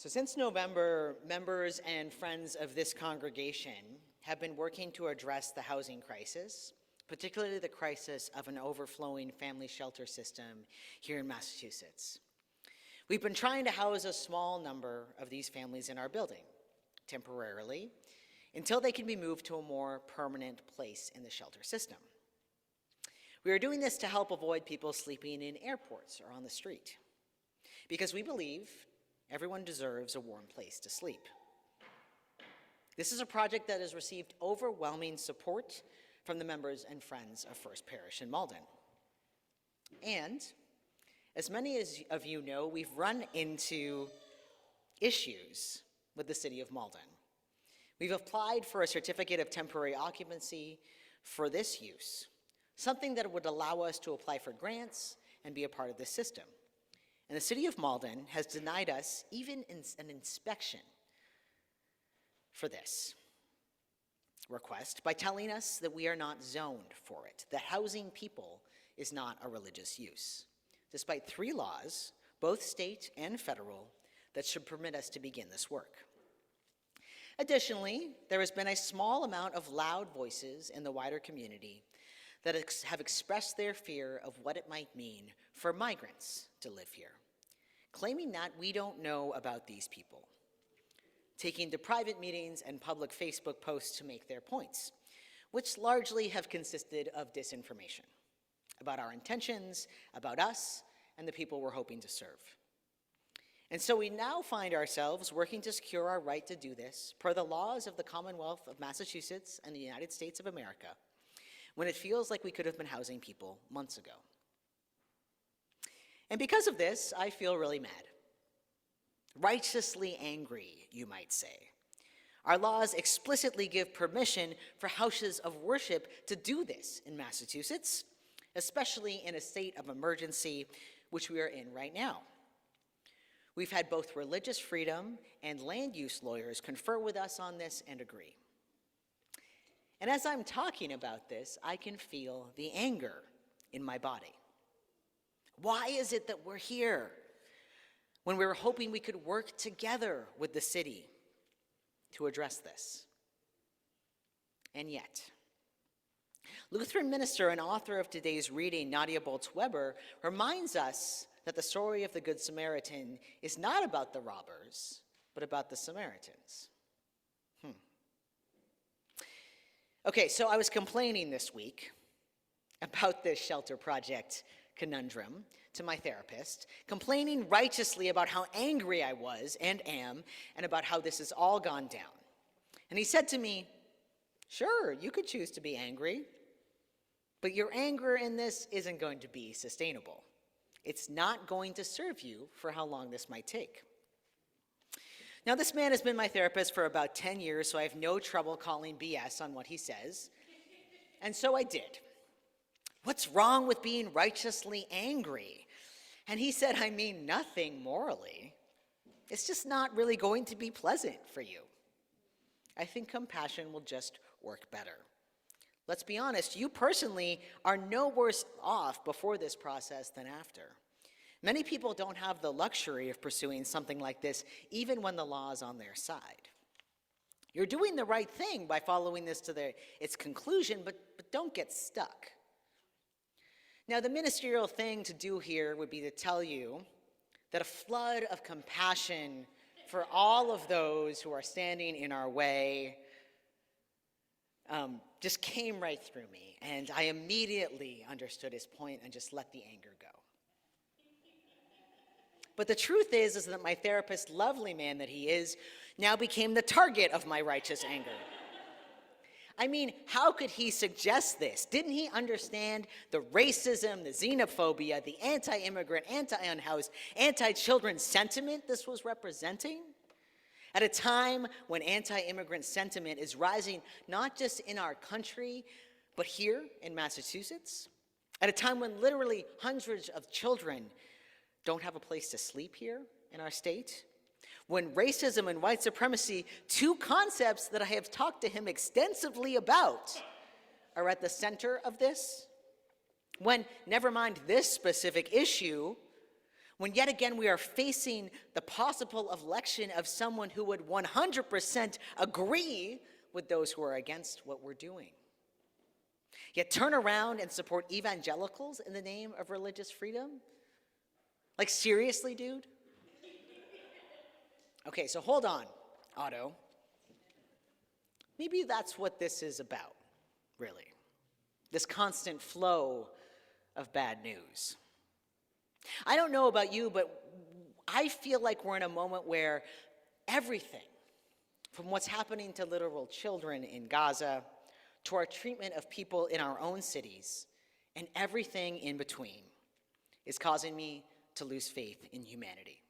So since November, members and friends of this congregation have been working to address the housing crisis, particularly the crisis of an overflowing family shelter system here in Massachusetts. We've been trying to house a small number of these families in our building, temporarily, until they can be moved to a more permanent place in the shelter system. We are doing this to help avoid people sleeping in airports or on the street, because we believe everyone deserves a warm place to sleep. This is a project that has received overwhelming support from the members and friends of First Parish in Malden. And as many of you know, we've run into issues with the city of Malden. We've applied for a certificate of temporary occupancy for this use, something that would allow us to apply for grants and be a part of this system. And the city of Malden has denied us even an inspection for this request by telling us that we are not zoned for it, that housing people is not a religious use, despite 3 laws, both state and federal, that should permit us to begin this work. Additionally, there has been a small amount of loud voices in the wider community that have expressed their fear of what it might mean for migrants to live here, claiming that we don't know about these people, taking to private meetings and public Facebook posts to make their points, which largely have consisted of disinformation about our intentions, about us, and the people we're hoping to serve. And so we now find ourselves working to secure our right to do this per the laws of the Commonwealth of Massachusetts and the United States of America, when it feels like we could have been housing people months ago. And because of this, I feel really mad. Righteously angry, you might say. Our laws explicitly give permission for houses of worship to do this in Massachusetts, especially in a state of emergency, which we are in right now. We've had both religious freedom and land use lawyers confer with us on this and agree. And as I'm talking about this, I can feel the anger in my body. Why is it that we're here when we were hoping we could work together with the city to address this? And yet, Lutheran minister and author of today's reading, Nadia Bolz-Weber, reminds us that the story of the Good Samaritan is not about the robbers, but about the Samaritans. Okay, so I was complaining this week about this shelter project conundrum to my therapist, complaining righteously about how angry I was and am, and about how this has all gone down. And he said to me, "Sure, you could choose to be angry, but your anger in this isn't going to be sustainable. It's not going to serve you for how long this might take." Now, this man has been my therapist for about 10 years, so I have no trouble calling BS on what he says. And so I did. "What's wrong with being righteously angry?" And he said, "I mean nothing morally. It's just not really going to be pleasant for you. I think compassion will just work better. Let's be honest, you personally are no worse off before this process than after. Many people don't have the luxury of pursuing something like this, even when the law is on their side. You're doing the right thing by following this to its conclusion, but don't get stuck. Now, the ministerial thing to do here would be to tell you that a flood of compassion for all of those who are standing in our way just came right through me, and I immediately understood his point and just let the anger go. But the truth is that my therapist, lovely man that he is, now became the target of my righteous anger. I mean, how could he suggest this? Didn't he understand the racism, the xenophobia, the anti-immigrant, anti-unhoused, anti-children sentiment this was representing? At a time when anti-immigrant sentiment is rising not just in our country, but here in Massachusetts? At a time when literally hundreds of children don't have a place to sleep here in our state? When racism and white supremacy, 2 concepts that I have talked to him extensively about, are at the center of this? When, never mind this specific issue, When yet again we are facing the possible election of someone who would 100% agree with those who are against what we're doing. Yet turn around and support evangelicals in the name of religious freedom? Like, seriously, dude? Okay, so hold on, Otto. Maybe that's what this is about, really. This constant flow of bad news. I don't know about you, but I feel like we're in a moment where everything, from what's happening to literal children in Gaza, to our treatment of people in our own cities, and everything in between, is causing me to lose faith in humanity.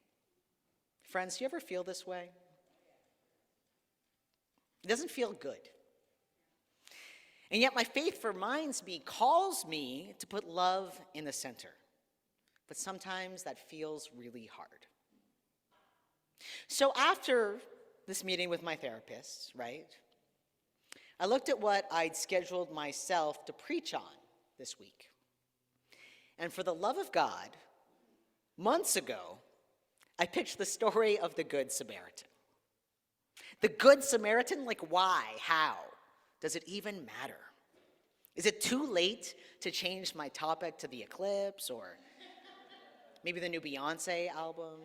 Friends, do you ever feel this way? It doesn't feel good. And yet my faith reminds me, calls me to put love in the center. But sometimes that feels really hard. So after this meeting with my therapist, right, I looked at what I'd scheduled myself to preach on this week. And for the love of God, months ago, I pitched the story of the Good Samaritan. The Good Samaritan? Like, why? How? Does it even matter? Is it too late to change my topic to the eclipse or maybe the new Beyonce album?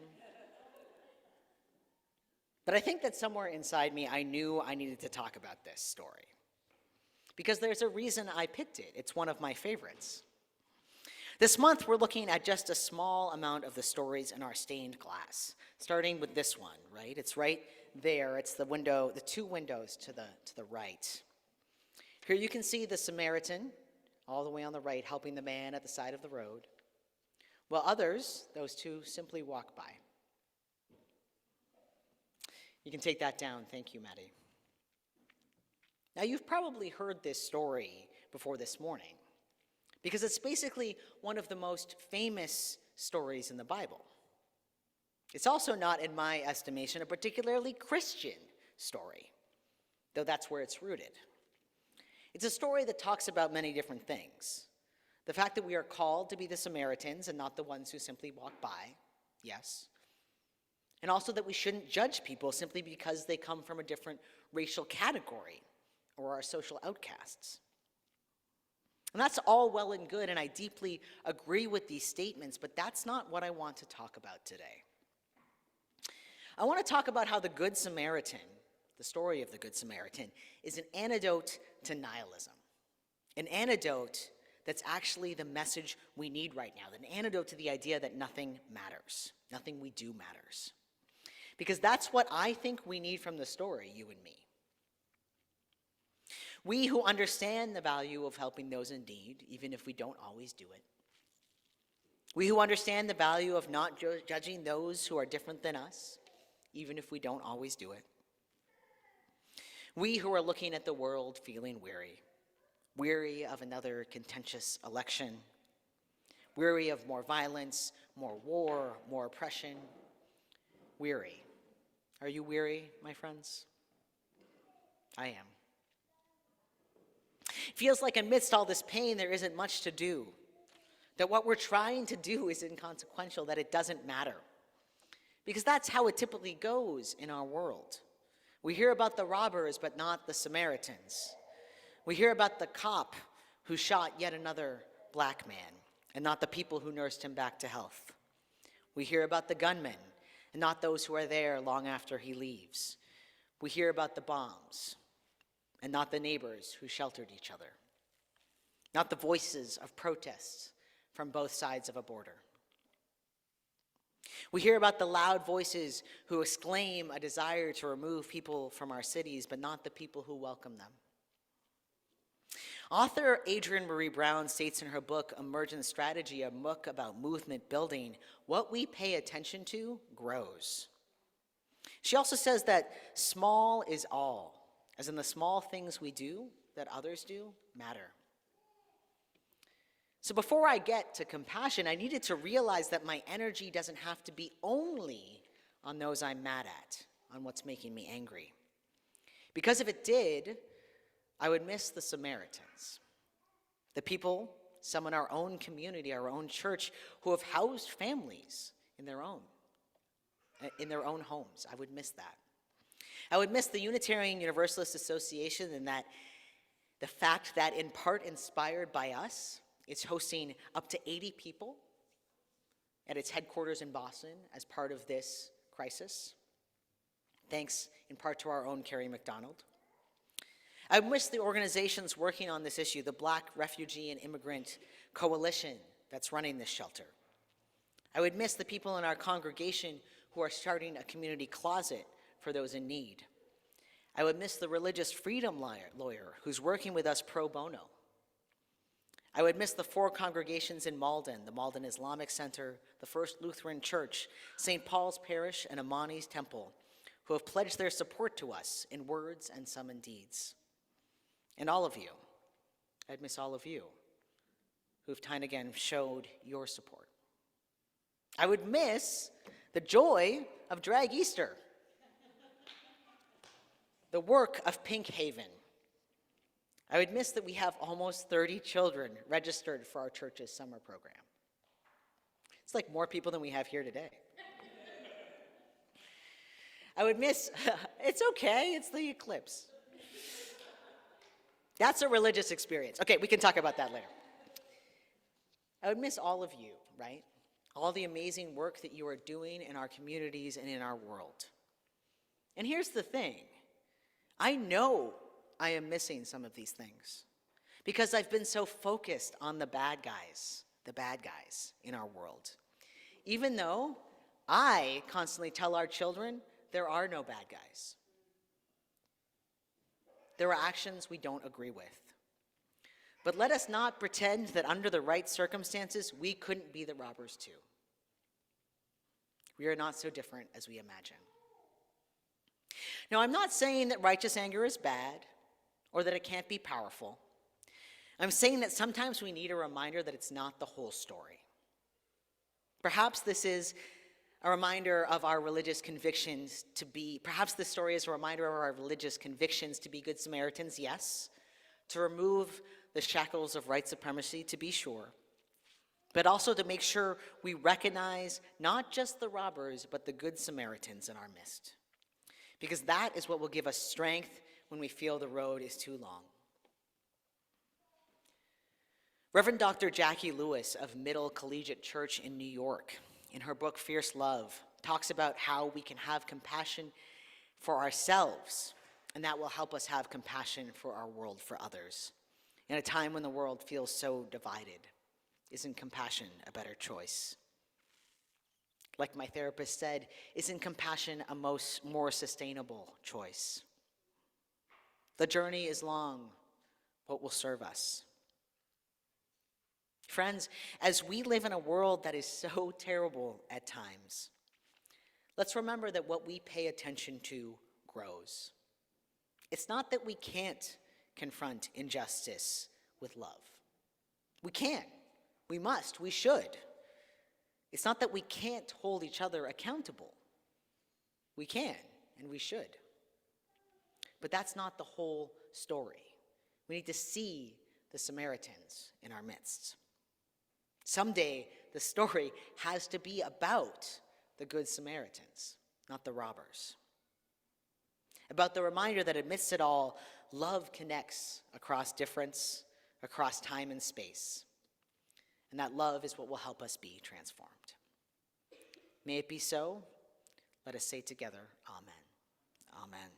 But I think that somewhere inside me, I knew I needed to talk about this story. Because there's a reason I picked it. It's one of my favorites. This month, we're looking at just a small amount of the stories in our stained glass, starting with this one, right? It's right there. It's the window, the two windows to the right. Here you can see the Samaritan, all the way on the right, helping the man at the side of the road, while others, those two, simply walk by. You can take that down. Thank you, Maddie. Now, you've probably heard this story before this morning, because it's basically one of the most famous stories in the Bible. It's also not, in my estimation, a particularly Christian story, though that's where it's rooted. It's a story that talks about many different things. The fact that we are called to be the Samaritans and not the ones who simply walk by, yes. And also that we shouldn't judge people simply because they come from a different racial category or are social outcasts. And that's all well and good, and I deeply agree with these statements, but that's not what I want to talk about today. I want to talk about how the Good Samaritan, the story of the Good Samaritan, is an antidote to nihilism. An antidote that's actually the message we need right now. An antidote to the idea that nothing matters. Nothing we do matters. Because that's what I think we need from the story, you and me. We who understand the value of helping those in need, even if we don't always do it. We who understand the value of not judging those who are different than us, even if we don't always do it. We who are looking at the world feeling weary. Weary of another contentious election. Weary of more violence, more war, more oppression. Weary. Are you weary, my friends? I am. It feels like amidst all this pain, there isn't much to do. That what we're trying to do is inconsequential, that it doesn't matter. Because that's how it typically goes in our world. We hear about the robbers, but not the Samaritans. We hear about the cop who shot yet another black man, and not the people who nursed him back to health. We hear about the gunmen, and not those who are there long after he leaves. We hear about the bombs, and not the neighbors who sheltered each other. Not the voices of protests from both sides of a border. We hear about the loud voices who exclaim a desire to remove people from our cities, but not the people who welcome them. Author Adrienne Marie Brown states in her book, Emergent Strategy, a book about movement building, what we pay attention to grows. She also says that small is all, as in the small things we do that others do matter. So before I get to compassion, I needed to realize that my energy doesn't have to be only on those I'm mad at, on what's making me angry. Because if it did, I would miss the Samaritans, the people, some in our own community, our own church, who have housed families in their own homes. I would miss that. I would miss the Unitarian Universalist Association and that the fact that, in part inspired by us, it's hosting up to 80 people at its headquarters in Boston as part of this crisis, thanks in part to our own Carrie McDonald. I miss the organizations working on this issue, the Black Refugee and Immigrant Coalition that's running this shelter. I would miss the people in our congregation who are starting a community closet for those in need. I would miss the religious freedom lawyer who's working with us pro bono. I would miss the 4 congregations in Malden, the Malden Islamic Center, the First Lutheran Church, St. Paul's Parish, and Amani's Temple, who have pledged their support to us in words and some in deeds. And all of you, I'd miss all of you who've time again showed your support. I would miss the joy of Drag Easter, the work of Pink Haven. I would miss that we have almost 30 children registered for our church's summer program. It's like more people than we have here today. I would miss, it's okay, it's the eclipse. That's a religious experience. Okay, we can talk about that later. I would miss all of you, right? All the amazing work that you are doing in our communities and in our world. And here's the thing. I know I am missing some of these things because I've been so focused on the bad guys in our world. Even though I constantly tell our children there are no bad guys. There are actions we don't agree with. But let us not pretend that under the right circumstances, we couldn't be the robbers too. We are not so different as we imagine. Now, I'm not saying that righteous anger is bad or that it can't be powerful. I'm saying that sometimes we need a reminder that it's not the whole story. Perhaps this is a reminder of our religious convictions to be, perhaps this story is a reminder of our religious convictions to be good Samaritans, yes, to remove the shackles of white supremacy, to be sure, but also to make sure we recognize not just the robbers, but the good Samaritans in our midst. Because that is what will give us strength when we feel the road is too long. Reverend Dr. Jackie Lewis of Middle Collegiate Church in New York, in her book Fierce Love, talks about how we can have compassion for ourselves, and that will help us have compassion for our world, for others. In a time when the world feels so divided, isn't compassion a better choice? Like my therapist said, isn't compassion a more sustainable choice? The journey is long. What will serve us? Friends, as we live in a world that is so terrible at times, let's remember that what we pay attention to grows. It's not that we can't confront injustice with love. We can, we must, we should. It's not that we can't hold each other accountable. We can, and we should. But that's not the whole story. We need to see the Samaritans in our midst. Someday, the story has to be about the good Samaritans, not the robbers. About the reminder that amidst it all, love connects across difference, across time and space. And that love is what will help us be transformed. May it be so. Let us say together, Amen. Amen.